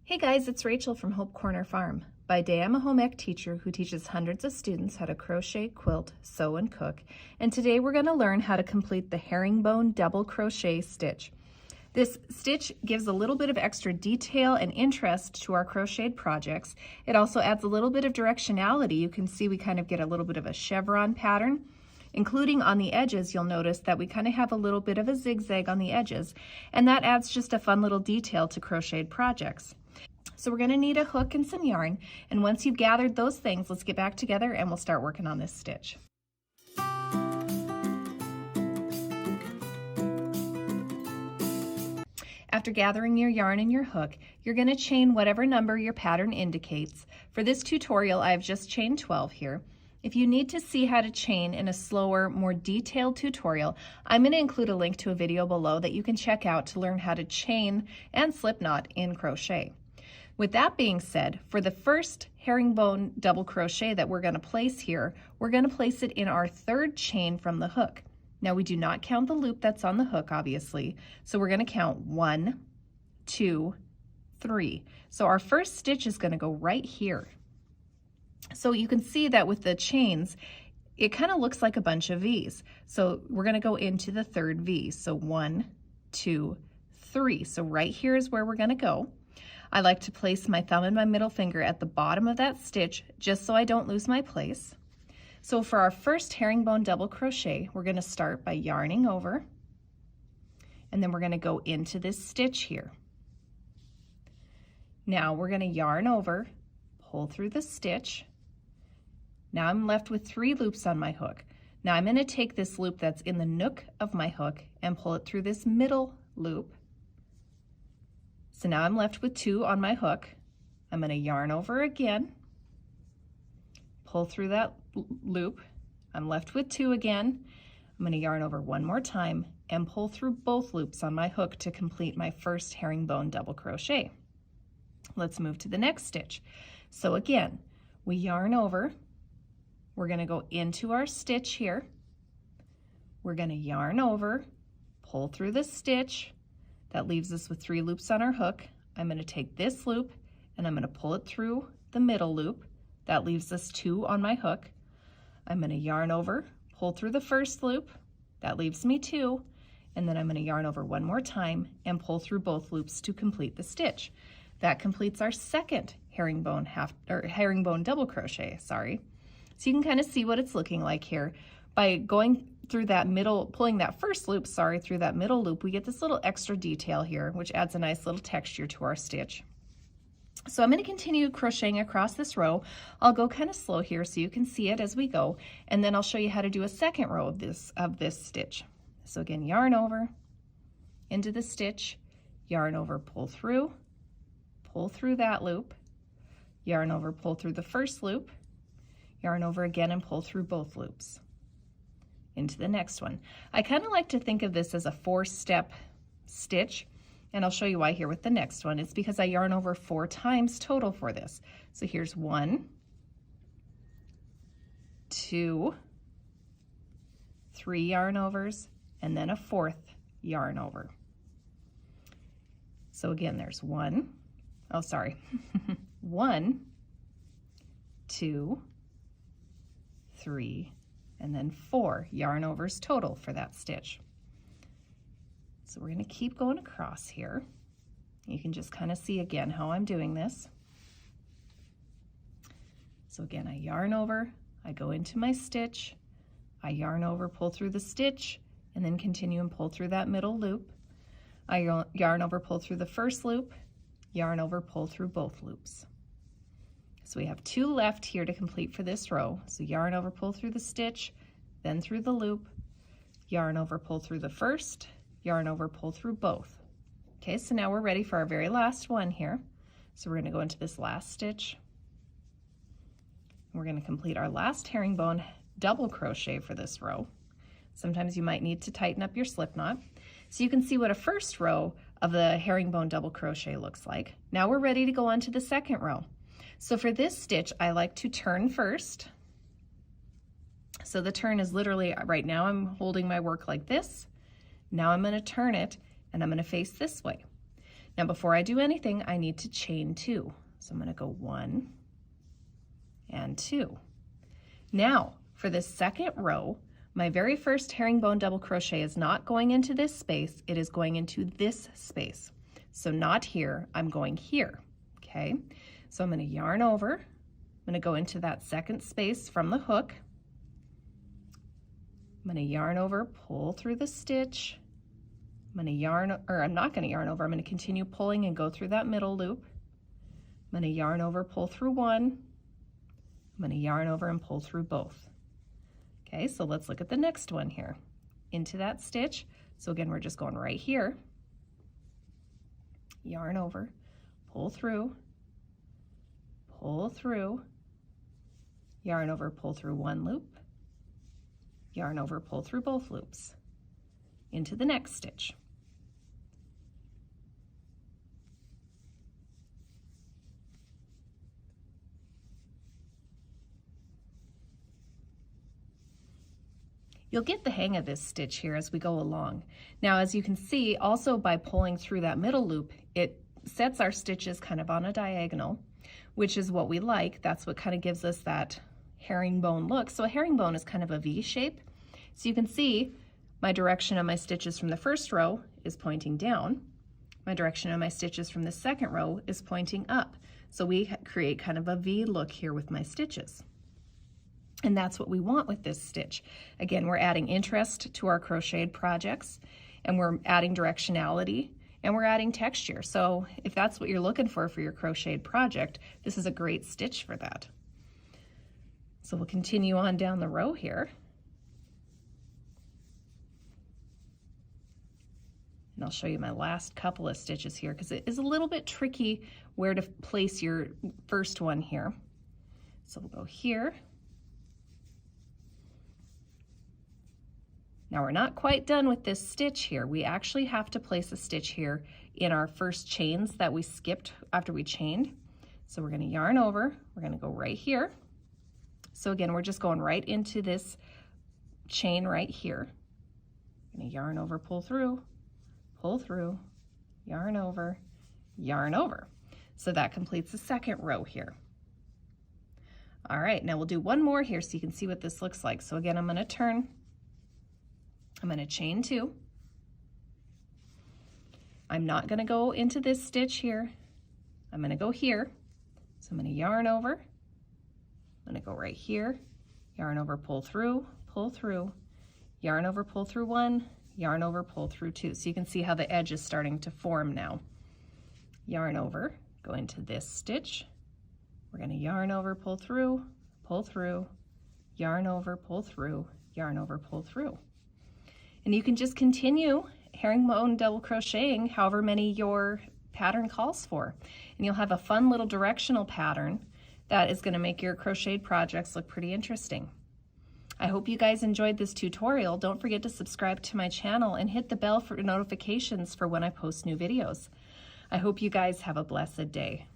Hey guys, it's Rachel from Hope Corner Farm. By day, I'm a home ec teacher who teaches hundreds of students how to crochet, quilt, sew, and cook. And today we're going to learn how to complete the Herringbone Double Crochet Stitch. This stitch gives a little bit of extra detail and interest to our crocheted projects. It also adds a little bit of directionality. You can see we kind of get a little bit of a chevron pattern. Including on the edges, you'll notice that we kind of have a little bit of a zigzag on the edges, and that adds just a fun little detail to crocheted projects. So we're going to need a hook and some yarn, and once you've gathered those things, let's get back together and we'll start working on this stitch. After gathering your yarn and your hook, you're going to chain whatever number your pattern indicates. For this tutorial, I've just chained 12 here. If you need to see how to chain in a slower, more detailed tutorial, I'm going to include a link to a video below that you can check out to learn how to chain and slip knot in crochet. With that being said, for the first herringbone double crochet that we're going to place here, we're going to place it in our third chain from the hook. Now we do not count the loop that's on the hook, obviously, so we're going to count 1, 2, 3. So our first stitch is going to go right here. So you can see that with the chains, it kind of looks like a bunch of V's. So we're going to go into the third V. So 1, 2, 3. So right here is where we're going to go. I like to place my thumb and my middle finger at the bottom of that stitch just so I don't lose my place. So for our first herringbone double crochet, we're going to start by yarning over, and then we're going to go into this stitch here. Now we're going to yarn over, pull through the stitch. Now I'm left with 3 loops on my hook. Now I'm going to take this loop that's in the nook of my hook and pull it through this middle loop. So now I'm left with 2 on my hook. I'm going to yarn over again, pull through that loop. I'm left with 2 again. I'm going to yarn over one more time and pull through both loops on my hook to complete my first herringbone double crochet. Let's move to the next stitch. So again, we yarn over. We're going to go into our stitch here. We're going to yarn over, pull through the stitch. That leaves us with 3 loops on our hook. I'm going to take this loop and I'm going to pull it through the middle loop. That leaves us 2 on my hook. I'm going to yarn over, pull through the first loop. That leaves me 2. And then I'm going to yarn over one more time and pull through both loops to complete the stitch. That completes our second herringbone double crochet, sorry. So you can kind of see what it's looking like here. By going through that middle, pulling that first loop, through that middle loop, we get this little extra detail here, which adds a nice little texture to our stitch. So I'm going to continue crocheting across this row. I'll go kind of slow here so you can see it as we go, and then I'll show you how to do a second row of this stitch. So again, yarn over, into the stitch, yarn over, pull through that loop, yarn over, pull through the first loop, yarn over again and pull through both loops into the next one. I kind of like to think of this as a 4-step stitch, and I'll show you why here with the next one. It's because I yarn over 4 times total for this. So here's 1, 2, 3 yarn overs, and then a 4th yarn over. So again, there's 1, 2, 3, and then 4 yarn overs total for that stitch. So we're going to keep going across here. You can just kind of see again how I'm doing this. So again, I yarn over, I go into my stitch, I yarn over, pull through the stitch, and then continue and pull through that middle loop. I yarn over, pull through the first loop, yarn over, pull through both loops. So we have 2 left here to complete for this row. So yarn over, pull through the stitch, then through the loop, yarn over, pull through the first, yarn over, pull through both. Okay, so now we're ready for our very last one here. So we're going to go into this last stitch. We're going to complete our last herringbone double crochet for this row. Sometimes you might need to tighten up your slip knot. So you can see what a first row of the herringbone double crochet looks like. Now we're ready to go on to the second row. So for this stitch, I like to turn first. So the turn is literally, right now I'm holding my work like this. Now I'm going to turn it and I'm going to face this way. Now before I do anything, I need to chain 2. So I'm going to go 1 and 2. Now for this second row, my very first herringbone double crochet is not going into this space, it is going into this space. So not here, I'm going here, okay? So I'm going to yarn over, I'm going to go into that second space from the hook. I'm going to yarn over, pull through the stitch. I'm going to yarn, or I'm not going to yarn over, I'm going to continue pulling and go through that middle loop. I'm going to yarn over, pull through one. I'm going to yarn over and pull through both. Okay, so let's look at the next one here. Into that stitch. So again, we're just going right here. Yarn over, pull through, yarn over, pull through one loop, yarn over, pull through both loops. Into the next stitch. You'll get the hang of this stitch here as we go along. Now, as you can see, also by pulling through that middle loop, it sets our stitches kind of on a diagonal, which is what we like. That's what kind of gives us that herringbone look. So a herringbone is kind of a V shape. So you can see my direction of my stitches from the first row is pointing down. My direction of my stitches from the second row is pointing up. So we create kind of a V look here with my stitches. And that's what we want with this stitch. Again, we're adding interest to our crocheted projects, and we're adding directionality, and we're adding texture. So if that's what you're looking for your crocheted project, this is a great stitch for that. So we'll continue on down the row here. And I'll show you my last couple of stitches here because it is a little bit tricky where to place your first one here. So we'll go here. Now we're not quite done with this stitch here. We actually have to place a stitch here in our first chains that we skipped after we chained. So we're going to yarn over, we're going to go right here. So again, we're just going right into this chain right here. I'm going to yarn over, pull through, yarn over, yarn over. So that completes the second row here. All right, now we'll do one more here so you can see what this looks like. So again, I'm going to turn. I'm going to chain 2. I'm not going to go into this stitch here. I'm going to go here. So I'm going to yarn over. I'm going to go right here. Yarn over, pull through, yarn over, pull through one, yarn over, pull through two. So you can see how the edge is starting to form now. Yarn over, go into this stitch. We're going to yarn over, pull through, yarn over, pull through, yarn over, pull through. And you can just continue herringbone double crocheting however many your pattern calls for. And you'll have a fun little directional pattern that is going to make your crocheted projects look pretty interesting. I hope you guys enjoyed this tutorial. Don't forget to subscribe to my channel and hit the bell for notifications for when I post new videos. I hope you guys have a blessed day.